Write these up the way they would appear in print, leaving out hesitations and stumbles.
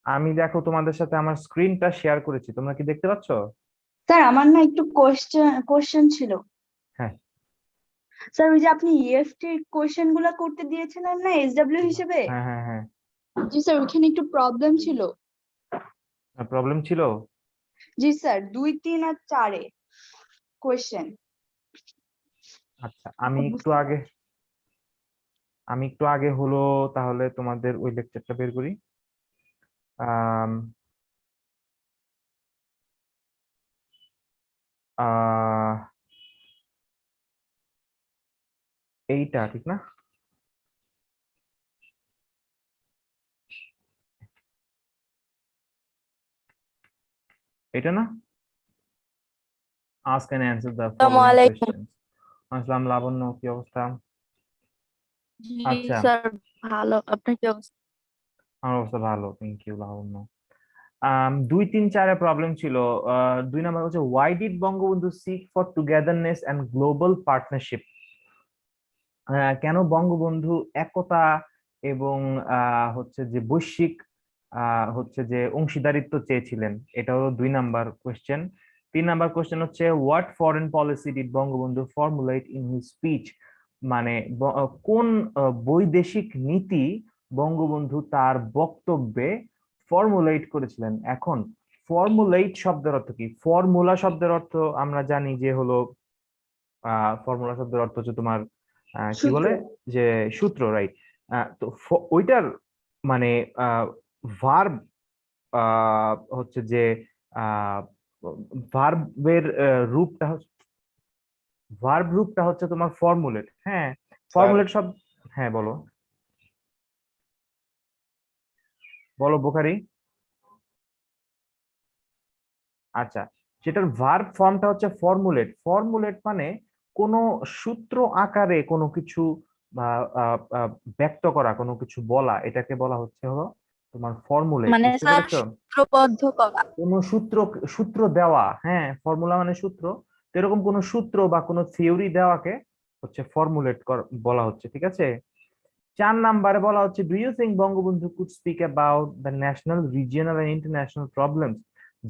আমি দেখো তোমাদের সাথে আমার স্ক্রিনটা শেয়ার করেছি, তোমরা কি দেখতে পাচ্ছ? স্যার আমার না একটু কোশ্চেন ছিল। হ্যাঁ। স্যার ওই যে আপনি ইএফটি কোশ্চেন গুলা করতে দিয়েছিলেন না এসডব্লিউ হিসেবে। হ্যাঁ হ্যাঁ হ্যাঁ। জি স্যার, ওখানে একটু প্রবলেম ছিল। প্রবলেম ছিল। জি স্যার, 2, 3 আর 4-এ কোশ্চেন আচ্ছা, আমি একটু আগে হলো তাহলে তোমাদের ওই লেকচারটা বের করি। আম, আহ, এইটা ঠিক না? এটা না? আস্ক এন্ড অ্যান্সার দ্য আসসালামু ফলোইং আলাইকুম। কোয়েশ্চেন। আসসালাম লাবণ্য, কি অবস্থা? জি আচ্ছা, স্যার, ভালো। আপনার কি অবস্থা? আমার অবস্থা ভালো, থ্যাংক ইউ লাবণ্য। 2, 3, 4-এ প্রবলেম ছিল। 2 নাম্বার হচ্ছে why did Bangabandhu seek for togetherness and global partnership. কেন বঙ্গবন্ধু একতা এবং হচ্ছে যে বৈশ্বিক হচ্ছে যে অংশীদারিত্ব চেয়েছিলেন, এটা হলো 2 নাম্বার কোয়েশ্চেন। 3 নাম্বার কোয়েশ্চেন হচ্ছে what foreign policy did Bangabandhu formulate in his speech. মানে কোন বৈদেশিক নীতি বঙ্গবন্ধু তার বক্তব্যে ফর্মুলেট করেছিলেন। এখন ফর্মুলেট শব্দের অর্থ কি? ফর্মুলা শব্দের অর্থ আমরা জানি যে হলো ফর্মুলা শব্দের অর্থ হচ্ছে তোমার কি সূত্র। বলে যে সূত্র, রাইট? তো ওইটার মানে ভার্ব হচ্ছে যে ভার্বের রূপটা হচ্ছে তোমার ফর্মুলেট। হ্যাঁ, স্যার, ফর্মুলেট শব্দ। হ্যাঁ বলো, বলো বোখারি। আচ্ছা, সেটার ভার্ব ফর্মটা হচ্ছে ফর্মুলেট। ফর্মুলেট মানে কোনো সূত্র আকারে কোনো কিছু ব্যক্ত করা, কোনো কিছু বলা, এটাকে বলা হচ্ছে হলো তোমার ফর্মুলেট। মানে বুঝতে স্যার পেরেছো? সূত্রবদ্ধ করা। কোনো সূত্র, সূত্র দেওয়া। হ্যাঁ, ফর্মুলা মানে সূত্র। তো এরকম কোনো সূত্র বা কোনো থিওরি দেওয়াকে হচ্ছে ফর্মুলেট বলা হচ্ছে, ঠিক আছে? 4 নাম্বারে বলা হচ্ছে do you think Bangabandhu could speak about the national regional and international problems,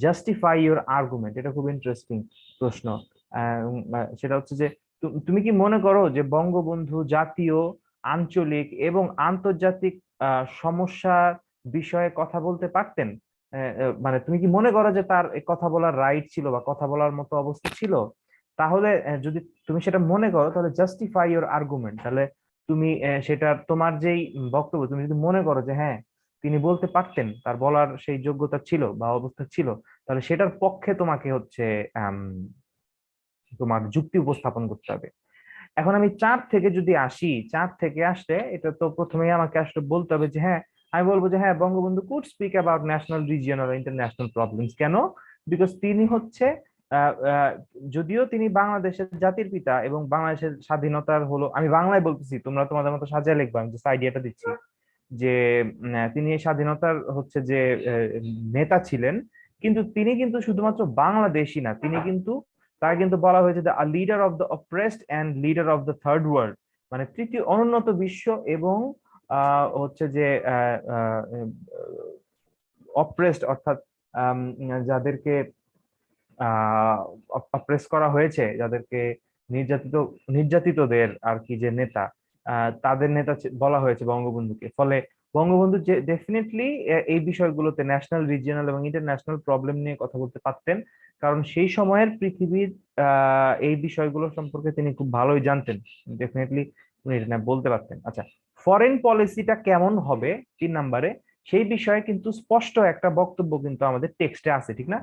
justify your argument. এটা খুব ইন্টারেস্টিং প্রশ্ন। সেটা হচ্ছে যে তুমি কি মনে করো যে বঙ্গবন্ধু জাতীয়, আঞ্চলিক এবং আন্তর্জাতিক সমস্যার বিষয়ে কথা বলতে পারতেন? মানে তুমি কি মনে করো যে তার এই কথা বলার রাইট ছিল বা কথা বলার মতো অবস্থা ছিল? তাহলে যদি তুমি সেটা মনে করো তাহলে জাস্টিফাই ইউর আর্গুমেন্ট। তাহলে তুমি সেটা তোমার যেই বক্তব্য, তুমি যদি মনে করো যে হ্যাঁ তিনি বলতে পারতেন, তার বলার সেই যোগ্যতা ছিল বা অবস্থা ছিল, তাহলে সেটার পক্ষে তোমাকে হচ্ছে আম, তোমার যুক্তি উপস্থাপন করতে হবে। এখন আমি 4 থেকে যদি আসি, 4 থেকে আসলে এটা তো প্রথমেই আমাকে আসলে বলতে হবে যে হ্যাঁ, আমি বলবো যে হ্যাঁ Bangabandhu could speak about national regional international problems. কেন? বিকজ তিনি হচ্ছে আহ, আহ, যদিও তিনি বাংলাদেশের জাতির পিতা এবং বাংলাদেশের স্বাধীনতার হলো, আমি বাংলায় বলতেছি, তোমরা তোমাদের মতো সাজিয়ে লিখবা, আমি জাস্ট আইডিয়াটা দিচ্ছি যে তিনি এই স্বাধীনতার হচ্ছে যে নেতা ছিলেন। কিন্তু তিনি কিন্তু শুধুমাত্র বাংলাদেশী না, তিনি কিন্তু, তার কিন্তু বলা হয়েছে যে leader of the oppressed and leader of the third world, মানে তৃতীয় অনুন্নত বিশ্ব এবং হচ্ছে যে অপ্রেসড অর্থাৎ যাদেরকে অপ্রেস করা হয়েছে, যাদেরকে নির্যাতিত, নির্যাতিতদের আর কি যে নেতা, তাদের নেতা বলা হয়েছে বঙ্গবন্ধুকে। ফলে বঙ্গবন্ধু যে ডেফিনেটলি এই বিষয়গুলোতে ন্যাশনাল রিজিয়নাল এবং ইন্টারন্যাশনাল প্রবলেম নিয়ে কথা বলতে পারতেন, কারণ সেই সময়ের পৃথিবীর এই বিষয়গুলো সম্পর্কে তিনি খুব ভালোই জানতেন। ডেফিনেটলি উনি এটা বলতে পারতেন। আচ্ছা, ফরেন পলিসিটা কেমন হবে 3 নাম্বারে, সেই বিষয়ে কিন্তু স্পষ্ট একটা বক্তব্য কিন্তু আমাদের টেক্সটে আছে, ঠিক না?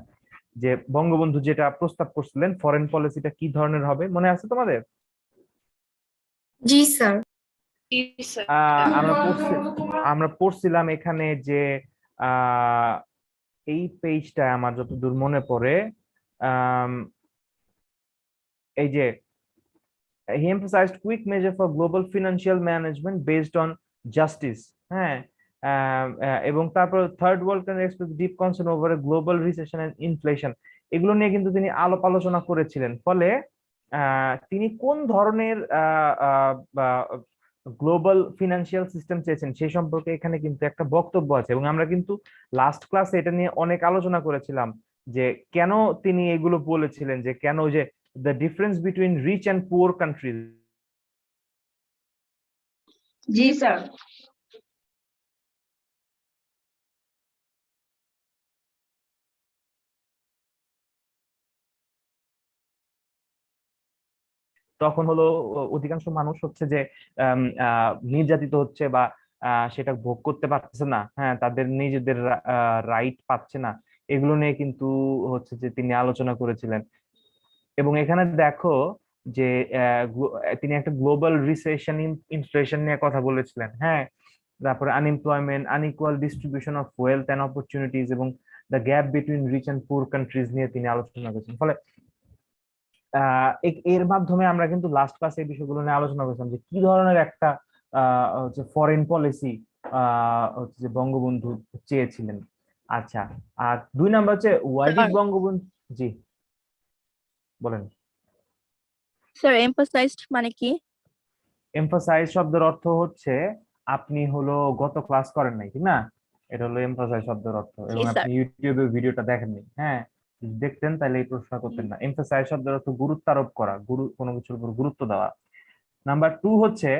যে বঙ্গবন্ধু যেটা প্রস্তাব করছিলেন ফরেন পলিসিটা কি ধরনের হবে, মনে আছে তোমাদের? জি স্যার। আমরা পড়ছিলাম এখানে যে আহ এই পেজটা আমার যতদূর মনে পড়ে, আম, এই যে he emphasized quick measure for global financial management based on justice। হ্যাঁ, এবং তারপর third world country express deep concern over global recession and inflation, এগুলো নিয়ে কিন্তু তিনি আলোচনা করেছিলেন। ফলে তিনি কোন ধরনের গ্লোবাল ফিনান্সিয়াল সিস্টেম চেয়েছেন সেই সম্পর্কে এখানে কিন্তু একটা বক্তব্য আছে, এবং আমরা কিন্তু লাস্ট ক্লাসে এটা নিয়ে অনেক আলোচনা করেছিলাম যে কেন তিনি এগুলো বলেছিলেন, যে কেন যে the difference between rich and poor countries. জি স্যার। তখন হলো অধিকাংশ মানুষ হচ্ছে যে নির্যাতিত হচ্ছে বা সেটা ভোগ করতে পারতেছে না, হ্যাঁ, তাদের নিজেদের রাইট পাচ্ছে না। এগুলো নিয়ে কিন্তু হচ্ছে যে তিনি আলোচনা করেছিলেন। এবং এখানে দেখো যে তিনি একটা গ্লোবাল রিসেশন, ইনফ্লেশন নিয়ে কথা বলেছিলেন, হ্যাঁ। তারপরে unemployment, unequal distribution of wealth and opportunities, এবং the gap between rich and poor countries নিয়ে তিনি আলোচনা করেছেন। ফলে এর মাধ্যমে আমরা কিন্তু লাস্ট ক্লাসে এই বিষয়গুলো নিয়ে আলোচনা করেছিলাম যে কি ধরনের একটা হচ্ছে ফরেন পলিসি হচ্ছে যে বঙ্গবন্ধু চেয়েছিলেন। আচ্ছা, আর 2 নাম্বার হচ্ছে ওয়াই ডিড স্যার বঙ্গবন্ধু। জি বলেন। স্যার এমফাসাইজড মানে কি? এমফাসাইজ শব্দের অর্থ হচ্ছে আপনি হলো গত ক্লাস করেন নাই, ঠিক না? এটা হলো এমফাসাইজ শব্দের অর্থ, জি এবং স্যার। আপনি ইউটিউবে ভিডিওটা দেখেননি, হ্যাঁ। যদি দেখতেন তাহলে এই প্রশ্ন করতেন না। এমফাসাইজ শব্দের অর্থ গুরুত্ব আরোপ করা, কোনো কিছুর উপর গুরুত্ব দেওয়া। নাম্বার 2 হচ্ছে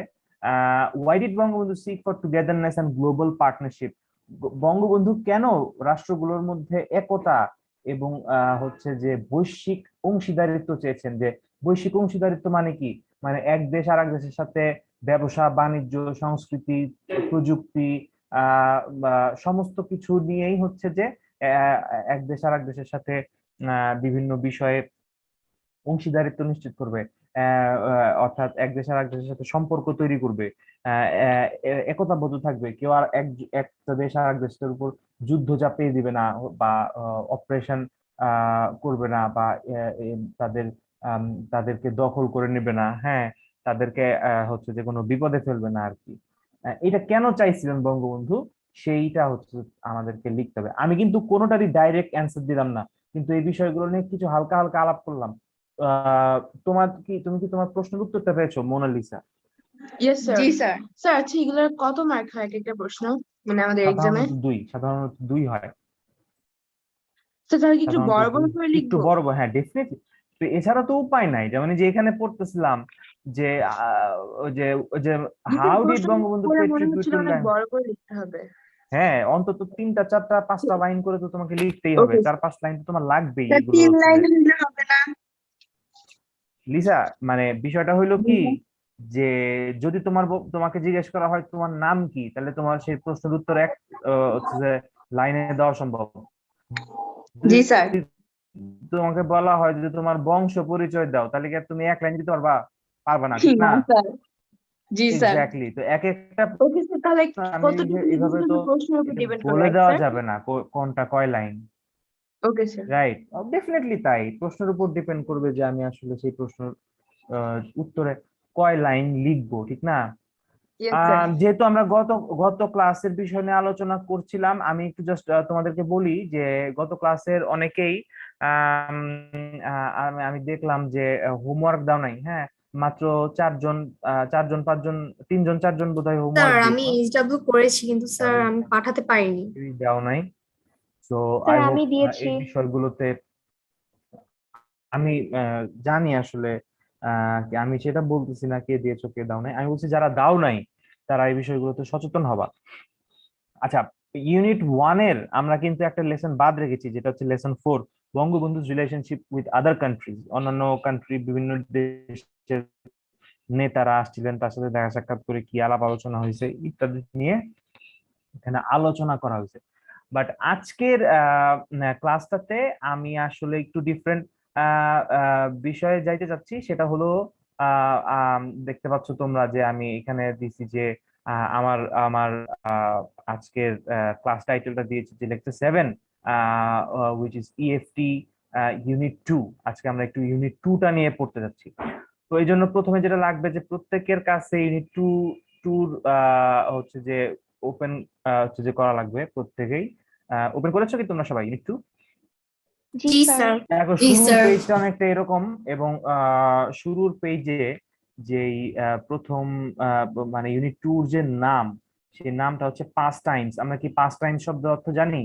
why did Bangabandhu seek for togetherness and global partnership. Bangabandhu কেন রাষ্ট্রগুলোর মধ্যে একতা এবং হচ্ছে যে বৈশ্বিক অংশীদারিত্ব চেয়েছেন? যে বৈশ্বিক অংশীদারিত্ব মানে কি? মানে এক দেশ আর এক দেশের সাথে ব্যবসা বাণিজ্য, সংস্কৃতি, প্রযুক্তি, বা সমস্ত কিছু নিয়েই হচ্ছে যে আহ, এক দেশ আর এক দেশের সাথে বিভিন্ন বিষয়ে অংশীদারিত্ব নিশ্চিত করবে। অর্থাৎ এক দেশ আর এক দেশের সাথে সম্পর্ক তৈরি করবে, একতাবদ্ধ থাকবে, কেউ আর একটা দেশ আর এক দেশের উপর যুদ্ধ চাপিয়ে দিবে না, বা অপারেশন করবে না, বা তাদের তাদেরকে দখল করে নেবে না, হ্যাঁ, তাদেরকে হচ্ছে যে কোনো বিপদে ফেলবে না আর কি। এটা কেন চাইছিলেন বঙ্গবন্ধু, সেইটা হচ্ছে আমাদেরকে লিখতে হবে। আমি কিন্তু কোনোটারই ডাইরেক্ট অ্যান্সার দিলাম না, কিন্তু এই বিষয়গুলো নিয়ে কিছু হালকা হালকা আলাপ করলাম। আহ তুমি কি তোমার প্রশ্নের উত্তরটা পেয়েছো, মোনালিসা? Yes sir. জি স্যার। স্যার আচ্ছা এগুলোর কত মার্ক হয় এক একটা প্রশ্ন, মানে আমাদের এক্সামে? সাধারণত দুই হয়। স্যার তাহলে কি একটু সাধারণত বড় বড় দুই, করে একটু লিখবো? বড় বড়, হ্যাঁ ডেফিনেটলি। তো এছাড়া তো উপায় নাই, যেমন এই যে এখানে পড়তেছিলাম যে ওই যে দুটো হাউ ডিড প্রশ্ন বঙ্গবন্ধু করে পে মনে ট্রিবিউট হচ্ছিল টু অনেক ল্যান্ড। বড় করে লিখতে হবে। হ্যাঁ, অন্তত 3টা 4টা 5টা লাইন করে তো তোমাকে লিখতেই হবে, ওকে 4-5 লাইন তো তোমার লাগবেই স্যার, এগুলো 3 হচ্ছে লাইন যে। হলে হবে না? লিসা, মানে বিষয়টা হইলো কি, যে যদি তোমাকে জিজ্ঞেস করা হয় তোমার নাম কি, তাহলে তোমার সেই প্রশ্নের উত্তর হচ্ছে যে লাইনে দেওয়া সম্ভব। যদি জি স্যার। তোমাকে বলা হয় যে তোমার বংশ পরিচয় দাও, তাহলে কি আর তুমি 1 লাইন দিতে পারবা? পারবা না, ঠিক না না? স্যার। জি স্যার। এক্স্যাক্টলি। তো এক একটা ওকে স্যার, তাহলে আমি কতটুকু লিখবো এইভাবে তো সেটা প্রশ্নের উপর এটা ডিপেন্ড করবে, বলে রাইট দেওয়া স্যার? যাবে না কোনটা কয় line. Okay sir. Right, definitely তাই, প্রশ্নের উপর ডিপেন্ড করবে যে আমি আসলে সেই প্রশ্নের উত্তরে কয় লাইন লিখবো, ঠিক না? Yes sir. যেহেতু আমরা গত গত ক্লাসের বিষয় নিয়ে আলোচনা করছিলাম, আমি একটু জাস্ট তোমাদেরকে বলি যে গত ক্লাসের অনেকেই আম, আমি দেখলাম যে হোমওয়ার্ক দাও নাই, হ্যাঁ। মাত্র 4 জন, 4 জন 5 জন, 3 জন 4 জন বোধহয় স্যার হোমওয়ার্ক আমি দিয়েছো। এইচডব্লিউ করেছি কিন্তু স্যার তাহলে আমি পাঠাতে পারিনি। কেউই দাও নাই। তো স্যার আই হোপ আমি দিয়েছি। এই বিষয়গুলোতে আমি জানি আসলে, আমি সেটা বলতেছি না কে দিয়েছো কে দাও নাই, আমি বলছি যারা দাও নাই তারা এই বিষয়গুলোতে সচেতন হবা। আচ্ছা, ইউনিট 1 এর আমরা কিন্তু একটা লেসন বাদ রেখেছি, যেটা হচ্ছে lesson 4, Bangabandhu's relationship with other countries. অন্যান্য কান্ট্রি, বিভিন্ন দেশের নেতারা আসছিলেন, তার সাথে দেখা সাক্ষাৎ করে কি আলাপ আলোচনা হয়েছে ইত্যাদি নিয়ে এখানে আলোচনা করা হয়েছে। বাট আজকের ক্লাসটাতে আমি আসলে একটু ডিফারেন্ট বিষয়ে যাইতে চাচ্ছি। সেটা হলো দেখতে পাচ্ছ তোমরা যে আমি এখানে দিছি যে আমার আমার আজকের ক্লাস টাইটেলটা দিয়েছি যে lecture 7, which is EFT unit 2। আজকে আমরা একটু ইউনিট 2টা নিয়ে পড়তে যাচ্ছি। তো এই জন্য প্রথমে যেটা লাগবে যে প্রত্যেকের কাছে ইউনিট 2 হচ্ছে যে ওপেন হচ্ছে যে করা লাগবে প্রত্যেকেই। ওপেন করেছো কি তোমরা সবাই ইউনিট 2? জি জি স্যার। স্যার। দেখো জি শুরুর স্যার। পেজটা অনেকটা এরকম, এবং শুরুর পেজে যেই প্রথম মানে ইউনিট 2 যে নাম, সেই নামটা হচ্ছে পাস্ট টাইমস। আমরা কি পাস্ট টাইমস শব্দ অর্থ জানি?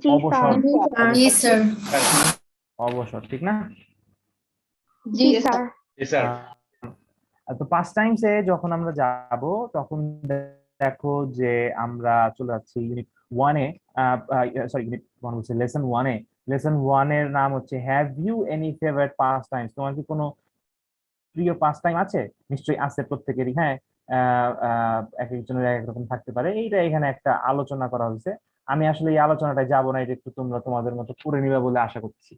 জি অবসর, স্যার। জি স্যার। অবসর, ঠিক না? জি স্যার। তো পাস্ট টাইমসে যখন আমরা যাব তখন দেখো যে আমরা চলে যাচ্ছি ইউনিট 1-এ, সরি ইউনিট 1 বলছি, লেসন 1-এ। লেসন 1 এর নাম হচ্ছে have you any favourite pastimes? তোমার কি কোনো প্রিয় পাস টাইম আছে? নিশ্চয়ই আছে প্রত্যেকেরই, হ্যাঁ। এক একজনের এক এক রকম থাকতে পারে, এইটা এখানে একটা আলোচনা করা হয়েছে। আমি আসলে এই আলোচনাটায় যাবো না, এটা একটু তোমরা তোমাদের মতো করে নিবা বলে আশা করছি।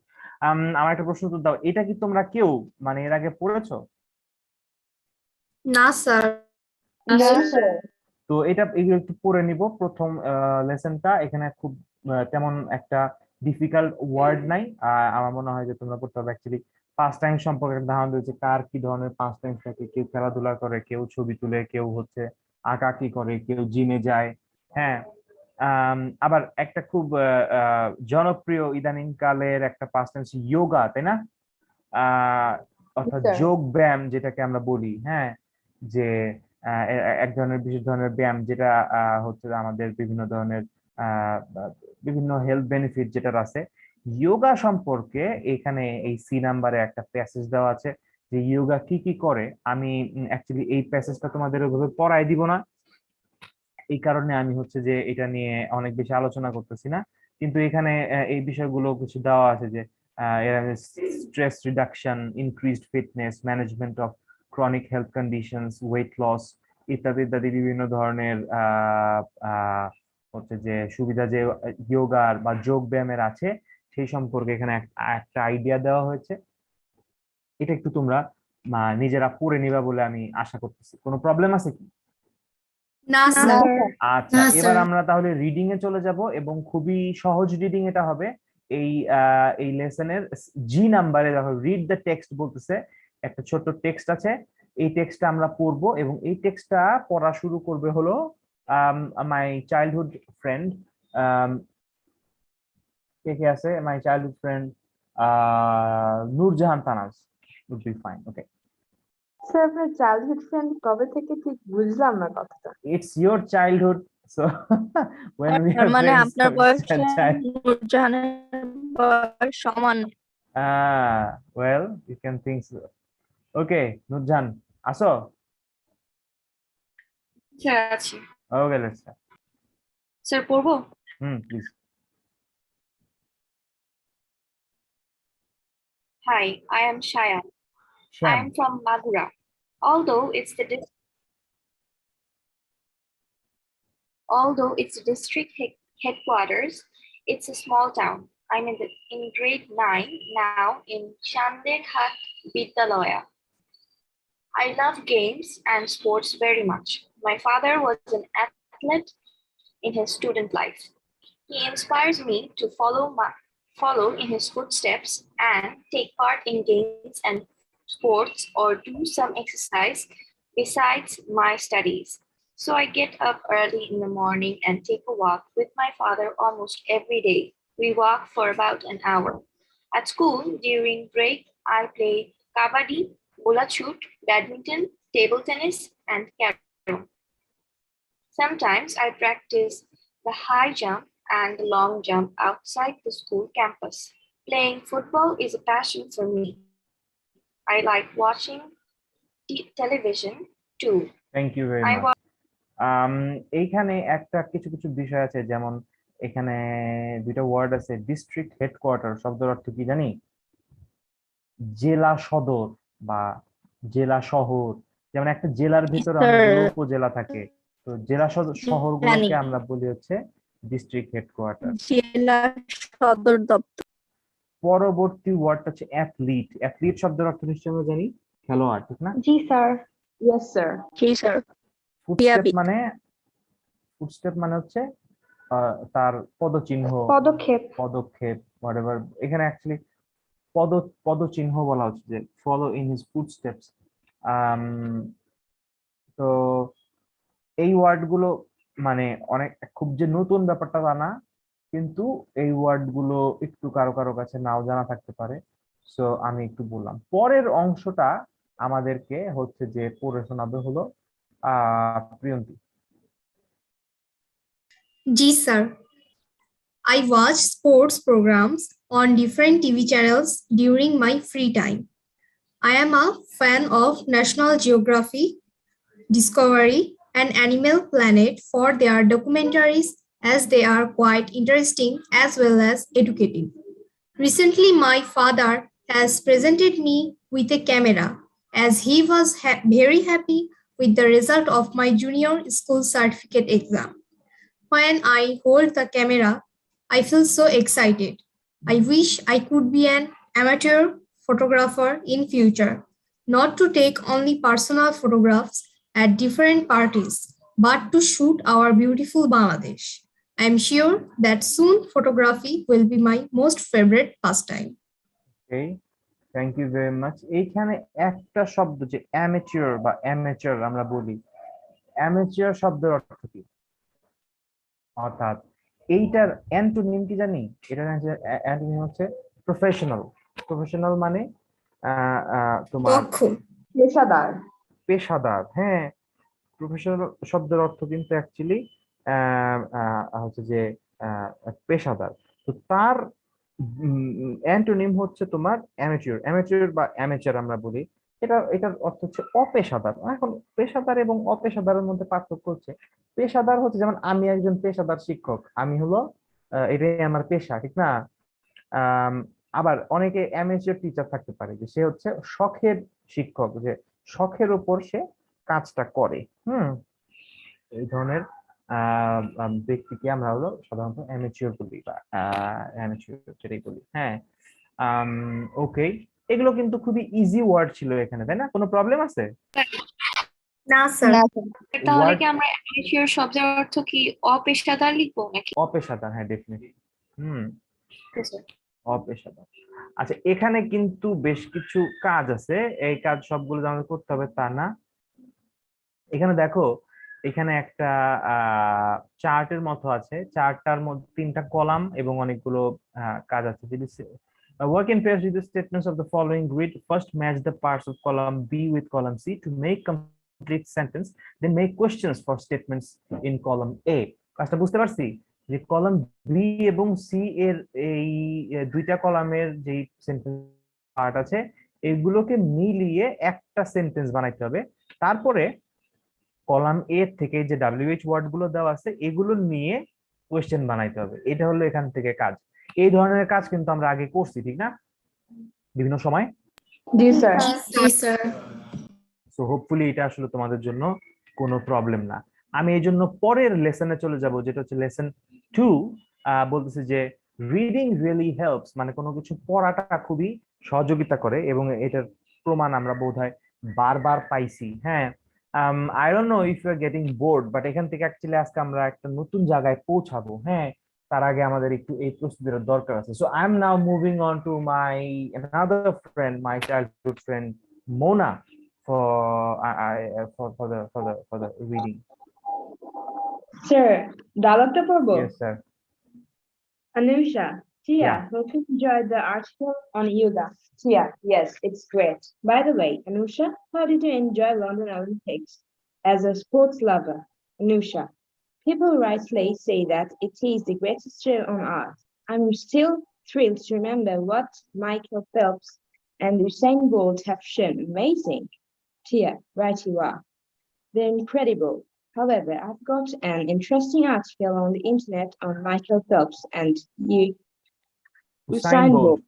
আমার একটা প্রশ্ন উত্তর দাও, এটা কি তোমরা কেউ মানে এর আগে পড়েছো? না স্যার। না স্যার। তো এটা এগুলো একটু পড়ে নিব। প্রথম লেসনটা এখানে খুব তেমন একটা ডিফিকাল্ট ওয়ার্ড নাই। আমার মনে হয় যে তোমরা পড়তে হবে। অ্যাকচুয়ালি পাস টাইম সম্পর্কে একটা ধারণা দিয়েছে, কার কি ধরনের পাস টাইম থাকে। কেউ খেলাধুলা করে, কেউ ছবি তুলে, কেউ হচ্ছে আঁকাআঁকি করে, কেউ জিমে যায়, হ্যাঁ। আবার একটা খুব জনপ্রিয় ইদানিং কালের একটা পাস টাইম যোগা, তাই না? আহ অর্থাৎ যোগ ব্যায়াম যেটাকে আমরা বলি, হ্যাঁ। যে এক ধরনের বিশেষ ধরনের ব্যায়াম যেটা হচ্ছে আমাদের বিভিন্ন ধরনের বিভিন্ন হেলথ বেনিফিট যেটার আছে। যোগা সম্পর্কে এখানে এই সি নাম্বারে একটা প্যাসেজ দেওয়া আছে যে যোগা কি কি করে। আমি অ্যাকচুয়ালি এই প্যাসেজটা তোমাদের ওইভাবে পড়াই দিব না, এই কারণে আমি হচ্ছে যে এটা নিয়ে অনেক বেশি আলোচনা করতেছি না। কিন্তু এখানে এই বিষয়গুলো কিছু দেওয়া আছে যে stress reduction, increased fitness, management of chronic health conditions, weight loss ইত্যাদি ইত্যাদি বিভিন্ন ধরনের হচ্ছে যে সুবিধা যে যোগার বা যোগ ব্যায়ামের আছে সেই সম্পর্কে এখানে একটা আইডিয়া দেওয়া হয়েছে। এটা একটু তোমরা নিজেরা পড়ে নিবা বলে আমি আশা করতেছি। কোনো প্রবলেম আছে কি? না না স্যার। স্যার। আচ্ছা, না এবার স্যার। আমরা তাহলে রিডিং এ চলে যাব এবং খুবই সহজ রিডিং এটা হবে। এই এই লেসনের জি নাম্বারে দেখো রিড দ্য টেক্সট বলতেছে, একটা ছোট্ট টেক্সট আছে। এই টেক্সটটা আমরা পড়বো এবং এই টেক্সটটা পড়া শুরু করবে হলো মাই চাইল্ডহুড ফ্রেন্ড। কে কে আছে? My childhood friend Nurjahan Tanaz would be fine. Okay, sir আপনার চাইল্ডহুড ফ্রেন্ড কবে থেকে ঠিক বুঝলাম না কথাটা। it's your childhood, so when we তার are মানে friends, so আপনার it's বয়স a child. নূরজাহানের বয়স সমান। Well, you can think so. Okay, Nurjan, aso. Sir আছি। Okay, let's start. স্যার পড়বো? Please. Hi, I am Shayan. I Sham. am from Magura. Although it's the district headquarters, it's a small town. I'm in grade 9 now in Shanderhat Vidyalaya. I love games and sports very much. My father was an athlete in his student life. He inspires me to follow in his footsteps and take part in games and sports or do some exercise besides my studies. So I get up early in the morning and take a walk with my father almost every day. We walk for about an hour. At school, during break, I play kabaddi, bola shoot, badminton, table tennis, and carom. Sometimes I practice the high jump and the long jump outside the school campus. Playing football is a passion for me. I like watching television too. Thank you very I much. এইখানে একটা কিছু কিছু বিষয় আছে, যেমন এখানে দুইটা word আছে, ডিস্ট্রিক্ট হেডকোয়ার্টার শব্দের অর্থ কি জানি? জেলা সদর বা জেলা শহর। যেমন একটা জেলার ভিতরে অনেকগুলো উপজেলা থাকে, তো জেলা শহরগুলোকে আমরা বলি হচ্ছে ডিস্ট্রিক্ট হেডকোয়ার্টার। জেলা সদর দপ্তর। পরবর্তী ওয়ার্ডটা হচ্ছে অ্যাথলিট। অ্যাথলিট শব্দের অর্থ নিশ্চয়ই আমরা জানি খেলোয়াড়, ঠিক না? জি স্যার। Yes sir. জি স্যার। ফুটস্টেপ মানে হচ্ছে তার পদচিহ্ন, পদক্ষেপ। পদক্ষেপ, হোয়াটএভার। এখানে অ্যাকচুয়ালি পদচিহ্ন বলা হচ্ছে যে ফলো ইন হিজ ফুটস্টেপস। তো এই ওয়ার্ড গুলো মানে অনেক খুব যে নতুন ব্যাপারটা তা না, কিন্তু এই ওয়ার্ড গুলো একটু কারো কারো কাছে নাও জানা থাকতে পারে। সো আমি একটু বললাম, পরের অংশটা আমাদেরকে হচ্ছে যে পড়ে শোনাবে হলো Priyanti. Ji sir, I watch sports programs on different TV channels during my free time. I am a fan of National Geography, Discovery, and Animal Planet for their documentaries as they are quite interesting as well as educative. Recently, my father has presented me with a camera as he was very happy with the result of my junior school certificate exam. When I hold the camera, I feel so excited. I wish I could be an amateur photographer in future, not to take only personal photographs at different parties, but to shoot our beautiful Bangladesh. I am sure that soon photography will be my most favorite pastime. Okay, thank you very much. এইখানে একটা শব্দ যে amateur বা amateur আমরা বলি, amateur শব্দের অর্থ কি? অর্থাৎ এইটার অ্যান্টোনিম কি জানি? এটার অ্যান্টোনিম হচ্ছে প্রফেশনাল। প্রফেশনাল মানে তোমার দক্ষ। পেশাদার। পেশাদার। হ্যাঁ, প্রফেশনাল শব্দের অর্থ কিন্তু অ্যাকচুয়ালি হচ্ছে যে পেশাদার। তো তার অ্যান্টোনিম হচ্ছে তোমার অ্যামেচিওর। অ্যামেচিওর বা অ্যামেচার আমরা বলি, এটার অর্থ হচ্ছে অপেশাদার। এখন পেশাদার এবং অপেশাদারের মধ্যে পার্থক্য হচ্ছে, পেশাদার হচ্ছে যেমন আমি একজন পেশাদার শিক্ষক, আমি হলো এটাই আমার পেশা, ঠিক না? আবার অনেকে অ্যামেচিওর টিচার থাকতে পারে, যে সে হচ্ছে শখের শিক্ষক, যে শখের উপর সে কাজটা করে। এই ধরনের ব্যক্তিকে আমরা হলো সাধারণত অ্যামেচিওর বলি বা অ্যামেচিওর যেটাই বলি। হ্যাঁ, ওকে, এগুলো কিন্তু খুবই ইজি ওয়ার্ড ছিল এখানে, তাই না? কোনো প্রবলেম আছে? না স্যার। তাহলে Word- কি আমরা অ্যামেচিওর শব্দের অর্থ কি অপেশাদার লিখবো নাকি? অপেশাদার, হ্যাঁ ডেফিনেটলি। Yes, sir. অপেশাদার। আচ্ছা, এখানে কিন্তু বেশ কিছু কাজ আছে, এই কাজ সবগুলো যে আমাদের করতে হবে তা না। এখানে দেখো, এখানে একটা চার্টের মতো আছে, চার্টটার মধ্যে 3টা কলাম এবং অনেকগুলো কাজ আছে। যদি work in pairs with the statements of the following grid. First, match the parts of column B with column C to make complete sentence. Then make questions for statements in column A. কাজটা বুঝতে পারছি? যে column B এবং C এর এই দুইটা কলামের যে সেন্টেন্স পার্ট আছে, এগুলোকে মিলিয়ে একটা সেন্টেন্স বানাইতে হবে। তারপরে কলাম এ থেকে যে WH ওয়ার্ড গুলো দেওয়া আছে, এগুলো নিয়ে কোয়েশ্চেন বানাইতে হবে। এটা হলো এখান থেকে কাজ। এই ধরনের কাজ কিন্তু আমরা আগে করছি, ঠিক না? বিভিন্ন সময়। জি স্যার। জি স্যার। সো হোপফুলি এটা আসলে তোমাদের জন্য কোনো প্রবলেম না। আমি এই জন্য পরের লেসনে চলে যাব, যেটা হচ্ছে লেসন 2। বলতেছে যে রিডিং রিয়েলি হেল্পস, মানে কোনো কিছু পড়াটা খুবই সহযোগিতা করে, এবং এটার প্রমাণ আমরা বোধহয় বারবার পাইছি। হ্যাঁ, I don't know if you are getting bored, but এখান থেকে অ্যাকচুয়ালি আজকে আমরা একটা নতুন জায়গায় পৌঁছাবো। হ্যাঁ, তার আগে আমাদের একটু এই প্রস্তুতির দরকার আছে। So I am now moving on to my another friend, my childhood friend Mona, for for the reading. Sir, ডায়লগটা পড়বো? Yes, sir. Anusha, Tia, Yeah. hope you enjoyed the article on yoga. Tia, yes, it's great. By the way, Anusha, how did you enjoy London Olympics? As a sports lover, Anusha, people rightly say that it is the greatest show on earth. I'm still thrilled to remember what Michael Phelps and Usain Bolt have shown. Amazing. Tia, right you are. They're incredible. However, I've got an interesting article on the internet on Michael Phelps and Usain Bolt.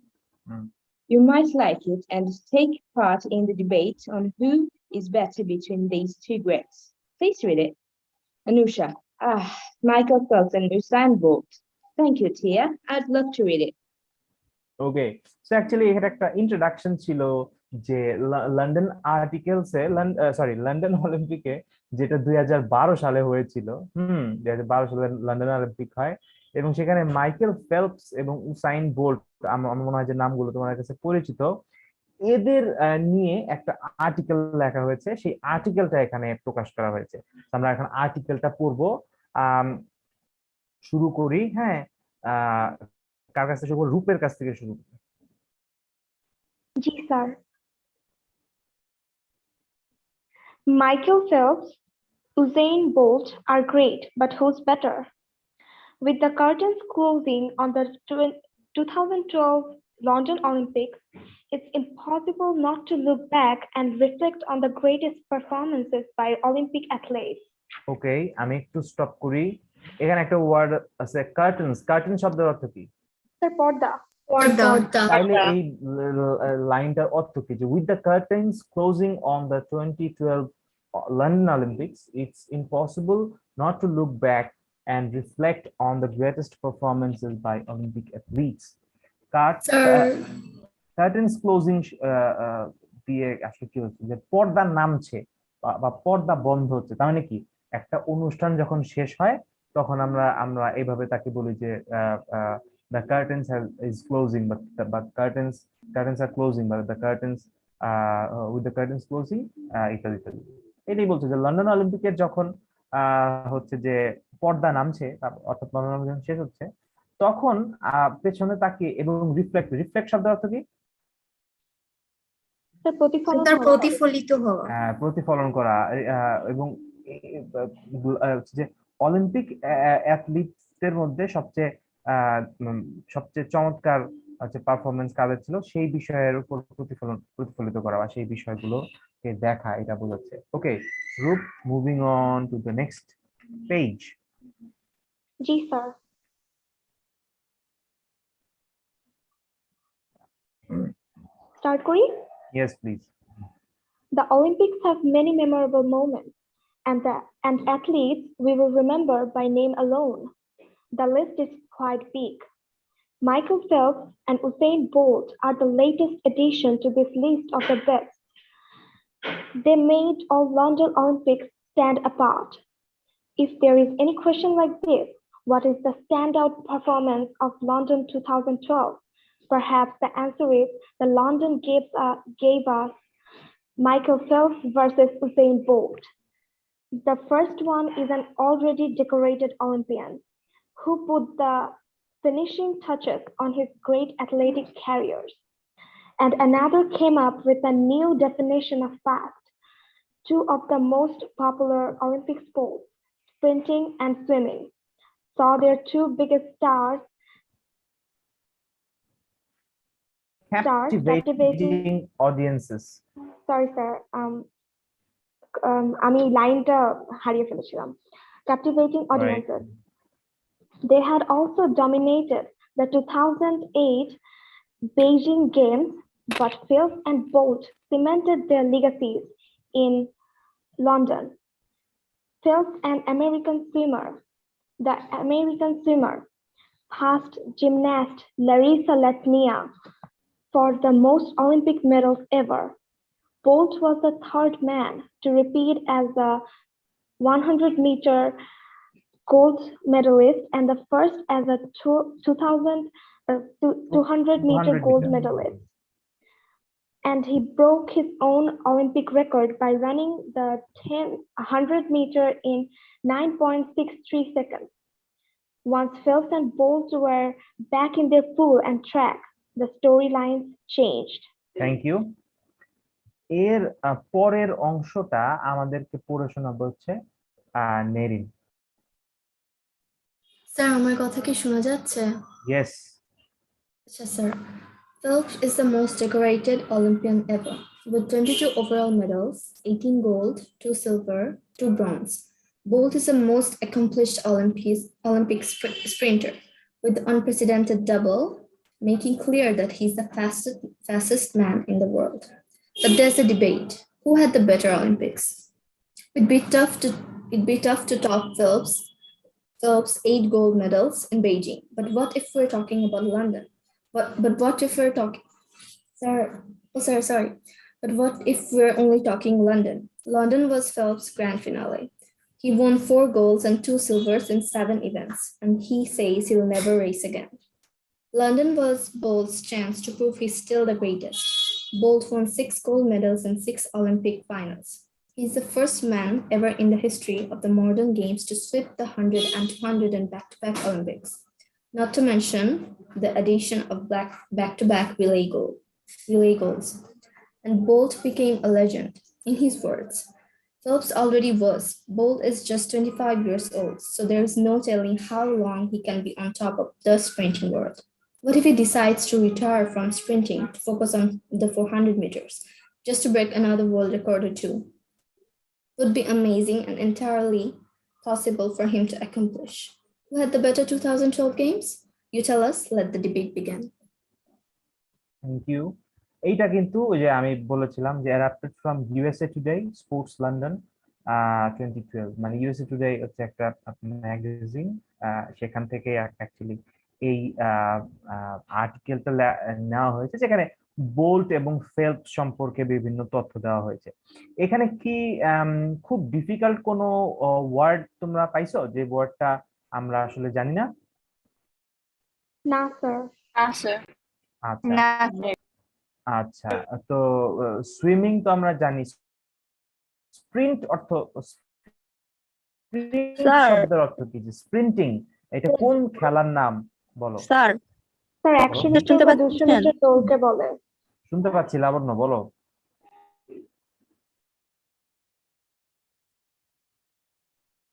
You might like it and take part in the debate on who is better between these two greats. Please read it. Anusha, Michael Phelps and Usain Bolt. Thank you, Tia. I'd love to read it. Okay, so actually এটা একটা introduction ছিল যে London আর্টিকেলসে, London অলিম্পিকে, যেটা 2012 সালে হয়েছিল। 2012 সালে London Olympic হয়, এবং সেখানে মাইকেল ফেলপস এবং উসাইন বোল্ট, আমার মনে হয় যে নামগুলো তোমার কাছে পরিচিত, এদের নিয়ে একটা আর্টিকেল লেখা হয়েছে। সেই আর্টিকেলটা এখানে প্রকাশ করা হয়েছে। আমরা এখন আর্টিকেলটা পড়বো। শুরু করি। হ্যাঁ, কার কাছ থেকে শুরু করব? রূপের কাছ থেকে শুরু করি। জি sir. Michael Phelps, Usain Bolt are great, but who's better? With the curtains closing on the 2012 London Olympics, it's impossible not to look back and reflect on the greatest performances by Olympic athletes. ওকে, আমি একটু stop করি। এখানে একটা word আছে curtains. Curtain শব্দের অর্থ কি? Sir পর্দা। তাইলে এই লাইনটার অর্থ কি? যে with the curtains closing on the 2012 London Olympics, it's impossible not to look back and reflect on the greatest performances by Olympic athletes. Curtains closing দিয়ে আসলে কি হচ্ছে? যে পর্দা নামছে বা পর্দা বন্ধ হচ্ছে। তার মানে কি? একটা অনুষ্ঠান যখন শেষ হয় তখন আমরা এইভাবে তাকে বলি যে the curtains is closing, but curtains are closing, but the curtains with the curtains closing ইত্যাদি ইত্যাদি। এটাই বলছে যে লন্ডন অলিম্পিকের যখন হচ্ছে যে পর্দা নামছে, অর্থাৎ লন্ডন অলিম্পিক শেষ হচ্ছে, তখন পেছনে তাকিয়ে এবং রিফ্লেক্ট শব্দের অর্থ কি? প্রতিফলিত হওয়া। প্রতিফলন করা। এবং যে অলিম্পিক অ্যাথলিটদের মধ্যে সবচেয়ে চমৎকার হচ্ছে পারফরমেন্স কাদের ছিল সেই বিষয়ের উপর প্রতিফলিত করা বা সেই বিষয়গুলোকে দেখা, এটা বোঝাচ্ছে। ওকে রূপ, moving on to the next page. G sir. Start করি? Yes, please. The Olympics have many memorable moments, and athletes we will remember by name alone. The list is quite big. Michael Phelps and Usain Bolt are the latest addition to this list of the best. They made all London Olympics stand apart. If there is any question like this, what is the standout performance of London 2012? Perhaps the answer is the London gave us Michael Phelps versus Usain Bolt. The first one is an already decorated Olympian who put the finishing touches on his great athletic careers. And another came up with a new definition of fast. Two of the most popular Olympic sports, sprinting and swimming, saw their two biggest stars captivating audiences. Sorry sir, আমি লাইনটা হারিয়ে ফেলেছিলাম। Captivating audiences. They had also dominated the 2008 Beijing Games, but Phelps and Bolt cemented their legacies in London. Phelps, the American swimmer, passed gymnast Larissa Latnia for the most Olympic medals ever. Bolt was the third man to repeat as the 100-meter gold medalist and the first as a 200-meter gold medalist. And he broke his own Olympic record by running the 100-meter in 9.63 seconds. Once Phelps and Bolt were back in their pool and track, the storylines changed. Thank you. এর পরের অংশটা আমাদেরকে পড়ে শোনাবে হচ্ছে নেরিন। Sir আমার কথা কি শোনা যাচ্ছে? Yes. আচ্ছা sir. Phelps is the most decorated Olympian ever, with 22 overall medals, 18 gold, 2 silver, 2 bronze. Bolt is the most accomplished Olympic sprinter, with the unprecedented double, making clear that he's the fastest man in the world. But there's a debate: who had the better Olympics? It'd be tough to top Phelps' 8 gold medals in Beijing. But what if we're talking about London? But what if we're talking? But what if we're only talking London? London was Phelps' grand finale. He won 4 golds and 2 silvers in 7 events, and he says he'll never race again. London was Bolt's chance to prove he's still the greatest. Bolt won 6 gold medals and 6 Olympic finals. He's the first man ever in the history of the modern games to sweep the 100 and 200 in back-to-back Olympics. Not to mention the addition of back-to-back relay goals. And Bolt became a legend. In his words, Phelps already was. Bolt is just 25 years old, so there is no telling how long he can be on top of the sprinting world. What if he decides to retire from sprinting to focus on the 400 meters, just to break another world record or two? Would be amazing and entirely possible for him to accomplish. Who had the better 2012 games? You tell us, let the debate begin. Thank you. এইটা কিন্তু ওই যে আমি বলেছিলাম যে adapted from USA Today sports London 2012, মানে USA today হচ্ছে একটা ম্যাগাজিন, সেখান থেকে অ্যাকচুয়ালি এই আর্টিকেলটা নেওয়া হয়েছে, যেখানে বোল্ট এবং ফেল্পস সম্পর্কে বিভিন্ন তথ্য দেওয়া হয়েছে। এখানে কি খুব ডিফিকাল্ট কোনো ওয়ার্ড তোমরা পাইছো যে ওয়ার্ডটা আমরা আসলে জানি না? না স্যার। Answer. আচ্ছা না আচ্ছা, তো সুইমিং তো আমরা জানি। স্প্রিন্ট অর্থ, স্প্রিন্ট স্যার। শব্দের অর্থ কি? যে স্প্রিন্টিং, এটা কোন খেলার নাম বলো? স্যার স্যার 100 শুনতে মিটার বা 200 পাচ্ছেন? মিটার দৌড়কে বলে। শুনতে পাচ্ছি, লাবণ্য বলো।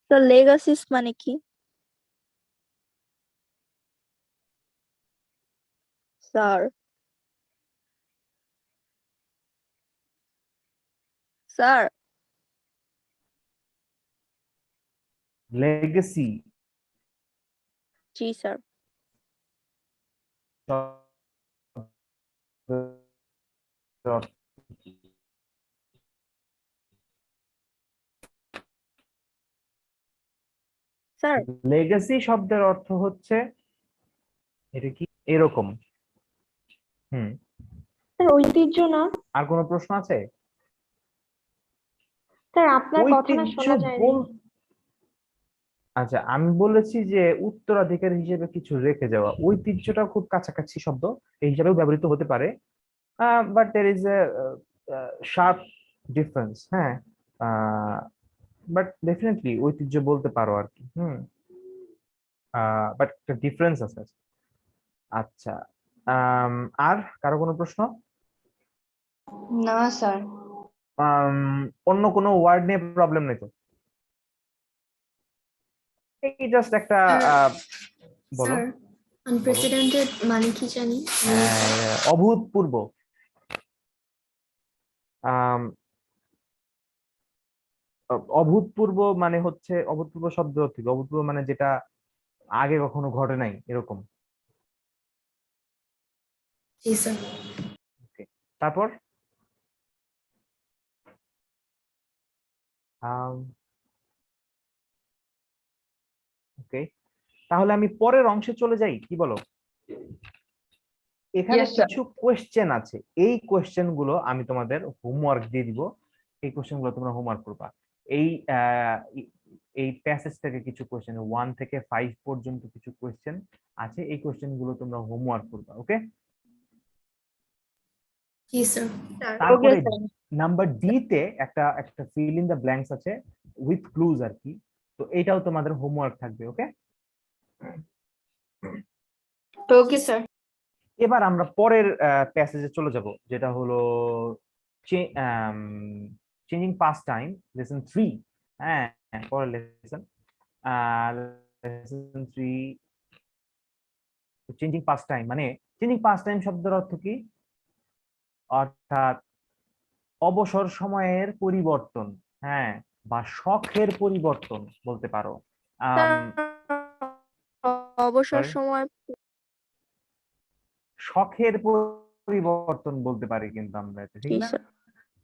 স্যার লেগাসিস মানে কি? স্যার স্যার লেগেসি জি স্যার। স্যার লেগেসি শব্দের অর্থ হচ্ছে এটা কি এরকম। স্যার ঐতিহ্য না? আর কোনো প্রশ্ন আছে? স্যার আপনার কথা না ঐতিহ্য শোনা যায়নি। আচ্ছা, আমি বলেছি যে উত্তরাধিকার হিসেবে কিছু রেখে যাওয়া। ঐতিহ্যটা খুব কাছাকাছি শব্দ, এই হিসাবেও ব্যবহৃত হতে পারে, but there is a sharp difference. হ্যাঁ, বাট ডেফিনেটলি ঐতিহ্য বলতে পারো আর কি। বাট একটা ডিফারেন্স আছে। আচ্ছা, আর কারো কোনো প্রশ্ন? না স্যার। অন্য কোনো ওয়ার্ড নিয়ে প্রবলেম নেই তো? এই জাস্ট একটা বলো। Sir, unprecedented মানে কি জানি? অভূতপূর্ব। অভূতপূর্ব মানে হচ্ছে, অভূতপূর্ব শব্দ থেকে অভূতপূর্ব মানে যেটা আগে কখনো ঘটে নাই এরকম। জি স্যার। তারপর ওকে, তাহলে আমি পরের অংশে চলে যাই, কি বলো? এখানে Yes, sir. কিছু কোয়েশ্চেন আছে, এই কোয়েশ্চেন গুলো আমি তোমাদের হোমওয়ার্ক দিয়ে দিব। এই কোয়েশ্চেন গুলো তোমরা হোমওয়ার্ক করবা। এই প্যাসেজ থেকে কিছু কোয়েশ্চেন 1 থেকে 5 পর্যন্ত কিছু কোয়েশ্চেন আছে, এই কোয়েশ্চেন গুলো তোমরা হোমওয়ার্ক করবা। ওকে, জি স্যার। তারপরে নাম্বার ডি তে একটা একটা ফিল ইন দ্য ব্ল্যাঙ্কস আছে উইথ ক্লুজ আর কি, তো এটাও তোমাদের হোমওয়ার্ক থাকবে। ওকে ওকে স্যার। এবার আমরা পরের প্যাসেজে চলে যাব, যেটা হলো চেঞ্জিং পাস্ট টাইম, লেসন 3। হ্যাঁ, পরের lesson, lesson 3 changing past time. মানে চেঞ্জিং পাস্ট টাইম শব্দের অর্থ কি? অর্থাৎ অবসর সময়ের পরিবর্তন, হ্যাঁ, বা শখের পরিবর্তন বলতে পারো। অবসর সময় শখের পরিবর্তন বলতে পারি কিন্তু আমরা, ঠিক না?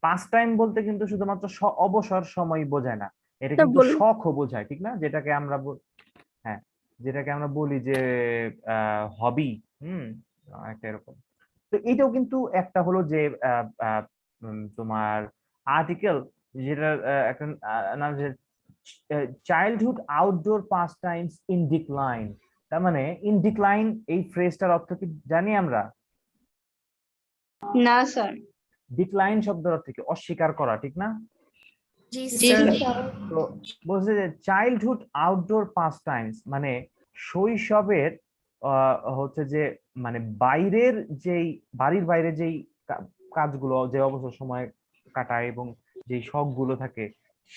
পাস টাইম বলতে কিন্তু শুধুমাত্র অবসর সময় বোঝায় না, এটা কিন্তু শখও বোঝায়, ঠিক না? যেটাকে আমরা হ্যাঁ, যেটাকে আমরা বলি যে হবি, একটা এরকম। তো এটাও কিন্তু একটা হলো যে তোমার আর্টিকেল, যেটা একটা নাম যে childhood outdoor pass Times in decline. তার মানে ইন ডিক্লাইন এই ফ্রেজটার অর্থ কি জানি আমরা? না স্যার। ডিক্লাইন শব্দের অর্থ কি? অস্বীকার করা, ঠিক না? জি স্যার। তো বলছে যে চাইল্ডহুড আউটডোর পাস টাইমস মানে শৈশবের হচ্ছে যে মানে বাইরের যেই বাড়ির বাইরে যেই কাজগুলো, যে অবসর সময় কাটায় এবং যেই শখ গুলো থাকে,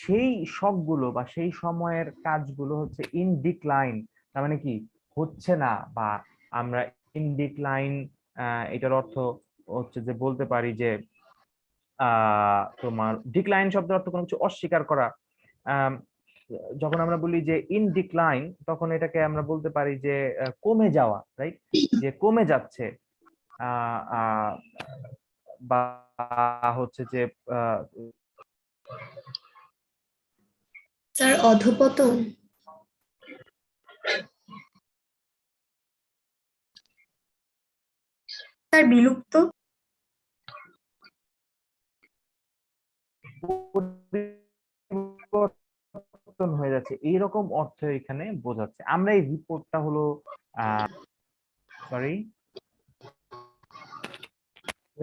সেই শখগুলো বা সেই সময়ের কাজগুলো হচ্ছে ইন ডিক্লাইন, তার মানে কি হচ্ছে না, বা আমরা ইন ডিক্লাইন এটার অর্থ হচ্ছে যে বলতে পারি যে তোমার ডিক্লাইন শব্দের অর্থ কোনো কিছু অস্বীকার করা। আম, যখন আমরা বলি যে ইন ডিক্লাইন, তখন এটাকে আমরা বলতে পারি যে কমে যাওয়া, রাইট, যে কমে যাচ্ছে, আহ, আহ, বা হচ্ছে যে স্যার অধঃপতন। স্যার বিলুপ্ত। পরিবর্তন হয়ে যাচ্ছে, এইরকম অর্থ এখানে বোঝাচ্ছে। আমরা এই রিপোর্টটা হলো সরি,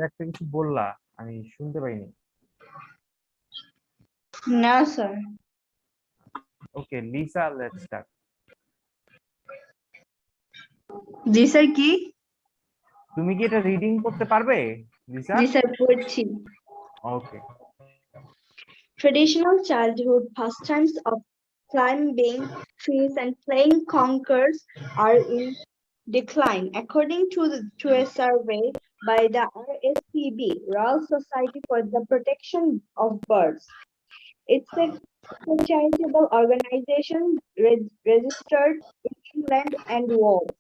একটা কিছু বললা, আমি শুনতে পাইনি। No, sir. Okay Lisa, let's start. G sir, কি? তুমি কি এটা রিডিং করতে পারবে লিসা? জি স্যার, পড়ছি। ওকে। Traditional childhood pastimes of climbing trees and playing conkers are in decline, according to a survey by the RSPB, Royal Society for the Protection of Birds. It's a charitable organization registered in England and Wales.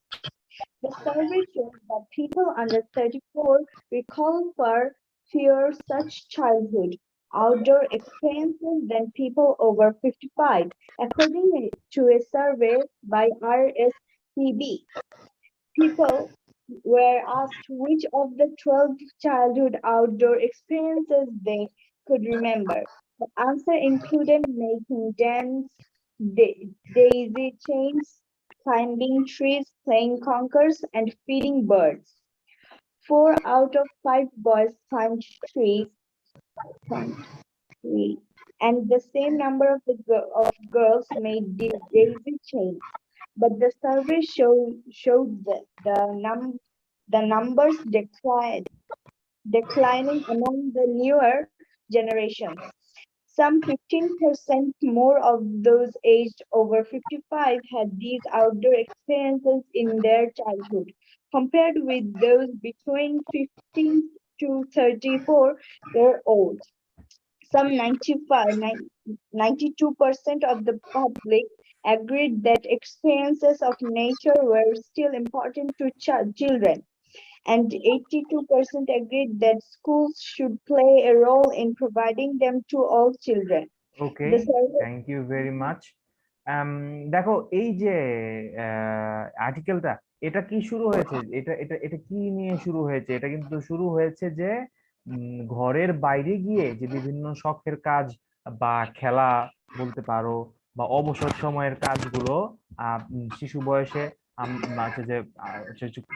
The survey shows that people under 34 recall far fewer such childhood outdoor experiences than people over 55, according to a survey by RSPB. People were asked which of the 12 childhood outdoor experiences they could remember. The answer included making dams, daisy chains, climbing trees, playing conkers, and feeding birds. 4 out of 5 boys climbed trees, and the same number of girls made daisy chains. But the survey showed that the numbers declining among the newer generations. Some 15% more of those aged over 55 had these outdoor experiences in their childhood, compared with those between 15 to 34-year-olds. Some 92% of the public agreed that experiences of nature were still important to children, and 82% agreed that schools should play a role in providing them to all children. Okay, The survey thank you very much. দেখো এই যে আর্টিকেলটা, এটা কি শুরু হয়েছে, এটা এটা এটা কি নিয়ে শুরু হয়েছে? এটা কিন্তু শুরু হয়েছে যে ঘরের বাইরে গিয়ে যে বিভিন্ন শখের কাজ বা খেলা বলতে পারো, বা অবসর সময়ের কাজগুলো শিশু বয়সে হচ্ছে যে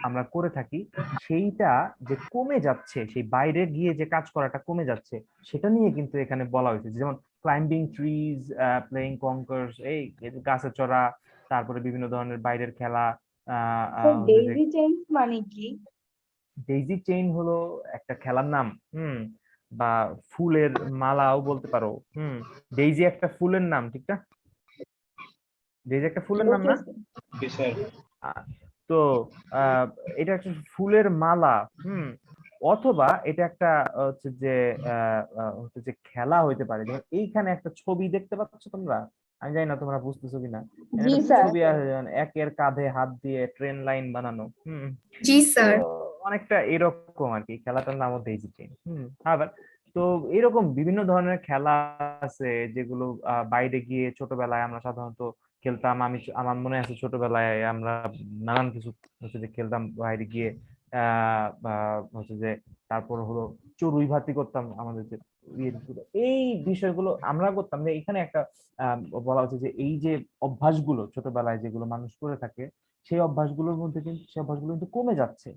আমরা করে থাকি, সেইটা যে কমে যাচ্ছে, সেই বাইরে গিয়ে যে কাজ করাটা কমে যাচ্ছে, সেটা নিয়ে কিন্তু এখানে বলা হয়েছে। যেমন ক্লাইম্বিং ট্রিজ, প্লেইং কঙ্কার্স, এই গাছে চড়া, তারপরে বিভিন্ন ধরনের বাইরের খেলা। daisy chains মানে কি? ডেইজি চেইন হলো একটা খেলার নাম, বা ফুলের মালাও বলতে পারো। ডেইজি একটা ফুলের নাম, ঠিক না? ডেইজি একটা ফুলের নাম না? আহ, তো এটা একটা ফুলের মালা, অথবা এটা একটা হচ্ছে যে খেলা হইতে পারে। যেমন এইখানে একটা ছবি দেখতে পাচ্ছ তোমরা, আমি জানি না তোমরা বুঝতেছো কিনা। এখানে জি একটা স্যার। ছবি আছে, যেমন একের কাঁধে হাত দিয়ে ট্রেন লাইন বানানো। জি স্যার। তো অনেকটা এরকম আর কি, খেলাটার নাম হচ্ছে ডেইজি চেইন। আবার তো এরকম বিভিন্ন ধরনের খেলা আছে যেগুলো বাইরে গিয়ে ছোটবেলায় আমরা সাধারণত খেলতাম। আমার মনে আছে ছোটবেলায় আমরা নানান কিছু হচ্ছে যে খেলতাম বাইরে গিয়ে। হচ্ছে যে তারপর হলো চড়ুই ভাতি করতাম, আমাদের যে এই বিষয়গুলো আমরা করতাম। যে এখানে একটা বলা হচ্ছে যে এই যে অভ্যাসগুলো ছোটবেলায় যেগুলো মানুষ করে থাকে, সেই অভ্যাসগুলোর মধ্যে কিন্তু সেই অভ্যাসগুলো কিন্তু কমে যাচ্ছে।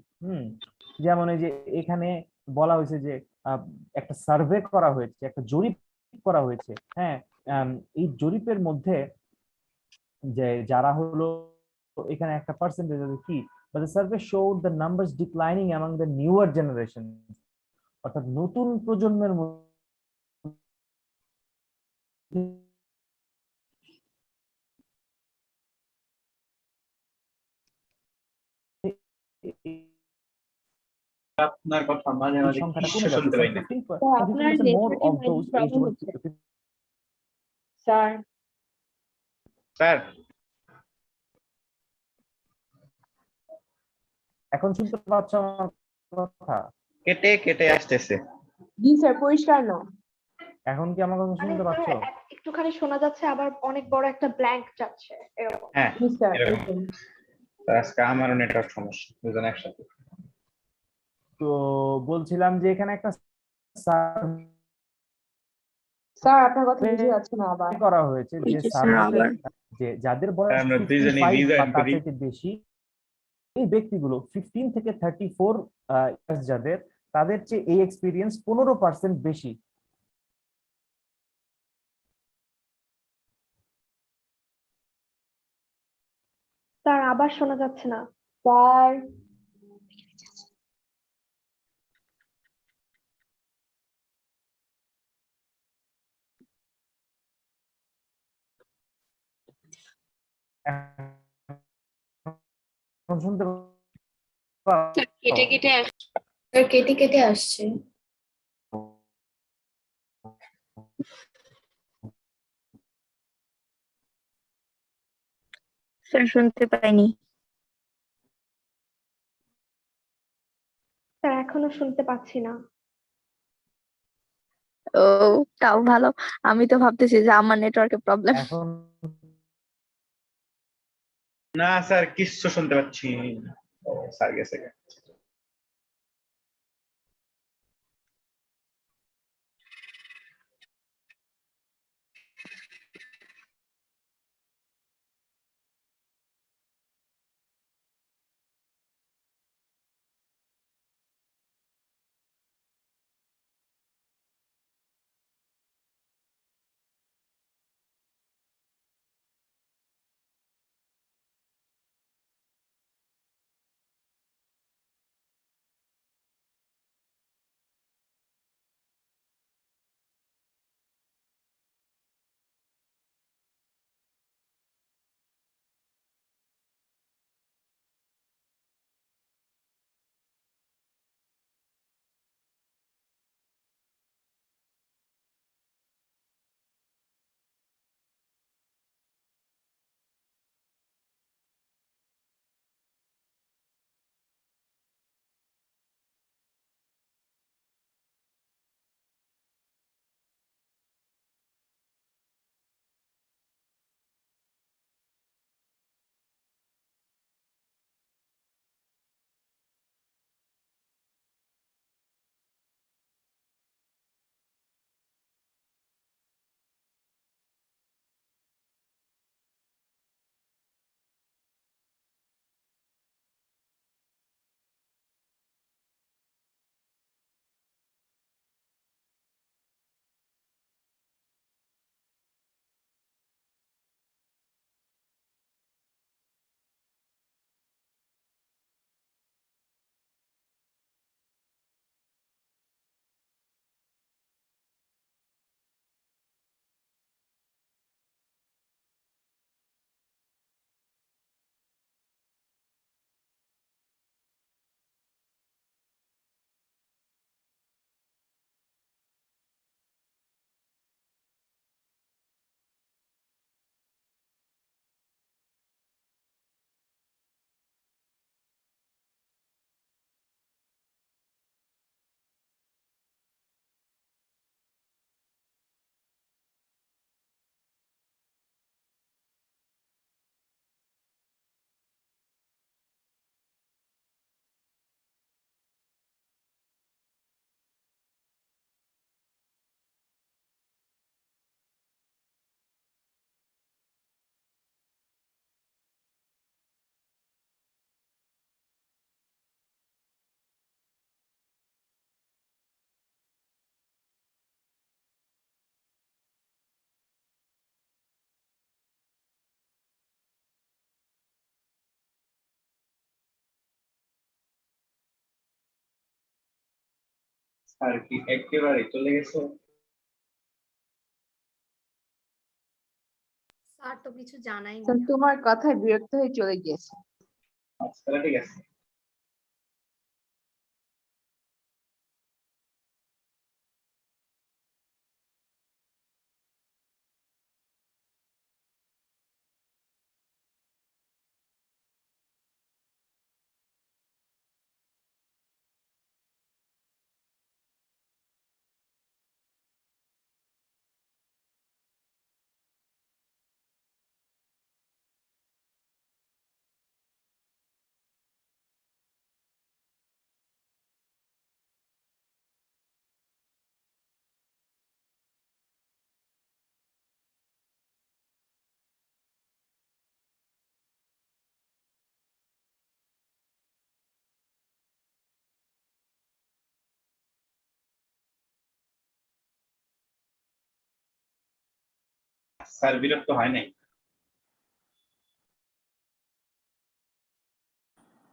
যেমন এই যে এখানে বলা হয়েছে যে একটা সার্ভে করা হয়েছে, একটা জরিপ করা হয়েছে। হ্যাঁ, এই জরিপের মধ্যে যে যারা হলো এখানে একটা পার্সেন্টেজ কি, but the survey showed the numbers declining among the newer generation, অর্থাৎ নতুন প্রজন্মের আপনার কথা মাঝে মাঝে সংখ্যাটা কিছু কমে যাচ্ছে। শুনতে পাই না। 15% more of those eligible sir sir এখন শুনতে পাচ্ছ আমার কথা? কেটে কেটে আসতেছে। জি স্যার পরিষ্কার না। এখন কি আমার কথা মানে শুনতে পাচ্ছ? একটুখানি শোনা যাচ্ছে, আবার অনেক বড় একটা ব্ল্যাঙ্ক যাচ্ছে এরকম। হ্যাঁ জি স্যার এরকম। তো আজকে আমারও নেটওয়ার্ক সমস্যা, দুজন একসাথে। তো বলছিলাম যে এখানে একটা স্যার আপনার কথা বুঝে যাচ্ছে না আবার। করা হয়েছে ওই যে যে স্যার সার্ভেতে আবার যে যাদের বয়স আমরা দুইজনেই 55 বা রিজয়েন তার করি। চাইতে বেশি, এই ব্যক্তিগুলো 15 থেকে 34 ইয়ার্স যাদের, তাদের চেয়ে এই এক্সপিরিয়েন্স 15% বেশি। স্যার আবার শোনা যাচ্ছে না। স্যার এখন শুনতে পাচ্ছ? কেটে কেটে কেটে কেটে আসছে। স্যার শুনতে পাইনি। স্যার এখনো শুনতে পাচ্ছি না। ও, তাও ভালো। আমি তো ভাবতেছি যে আমার নেটওয়ার্কের প্রবলেম। এখন না স্যার কিচ্ছু শুনতে পাচ্ছি না। ও স্যার গেছে। স্যার কি একেবারে চলে গেছে? আর তো কিছু জানাই স্যার নেই। তোমার কথায় বিরক্ত হয়ে চলে গিয়েছে। আচ্ছা তাহলে ঠিক আছে। স্যার বিরক্ত হয় নাই।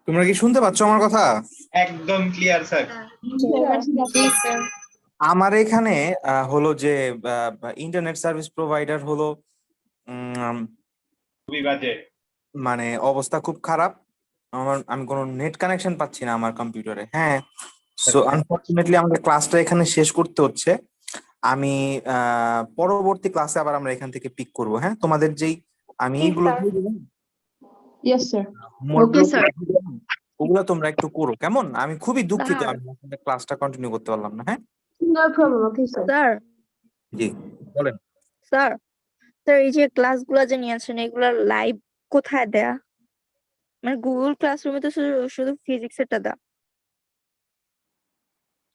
তোমরা কি শুনতে পাচ্ছ আমার কথা? একদম ক্লিয়ার স্যার। আমার এখানে হলো যে ইন্টারনেট সার্ভিস প্রোভাইডার হলো খুবই বাজে। মানে অবস্থা খুব খারাপ। আমি কোনো নেট কানেকশন পাচ্ছি না আমার কম্পিউটারে। হ্যাঁ, সো আনফরচুনেটলি আমাদের ক্লাসটা এখানে শেষ করতে হচ্ছে। আমি পরবর্তী ক্লাসে আবার আমরা এখান থেকে পিক করব। হ্যাঁ, তোমাদের যেই আমি এইগুলো দিয়ে দিলাম, ইয়েস স্যার। হোমওয়ার্কগুলো ওগুলো তোমরা একটু করো, কেমন? আমি খুবই দুঃখিত স্যার। আমি আসলে ক্লাসটা কন্টিনিউ করতে পারলাম না। হ্যাঁ no problem, okay sir. Sir জি বলেন। স্যার স্যার এই যে ক্লাসগুলো যে নিয়েছেন এগুলা লাইভ কোথায় দেয়া? মানে গুগল ক্লাসরুমে তো শুধু শুধু ফিজিক্সেরটা দেয়া।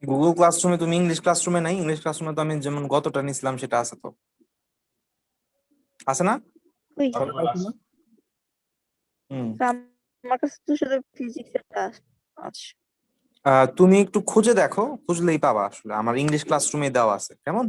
গুগল ক্লাসরুমে তুমি ইংলিশ ক্লাসরুমে নাই? ইংলিশ ক্লাসরুমে তো আমি যেমন গতটা নিছিলাম সেটা আছে, তো আছে না? ওই হুম, আমার কাছে তো শুধু ফিজিক্সেরটা আছে। আচ্ছা তুমি একটু খুঁজে দেখো, খুঁজলেই পাবা। আসলে আমার ইংলিশ ক্লাসরুমে দেওয়া আছে, কেমন?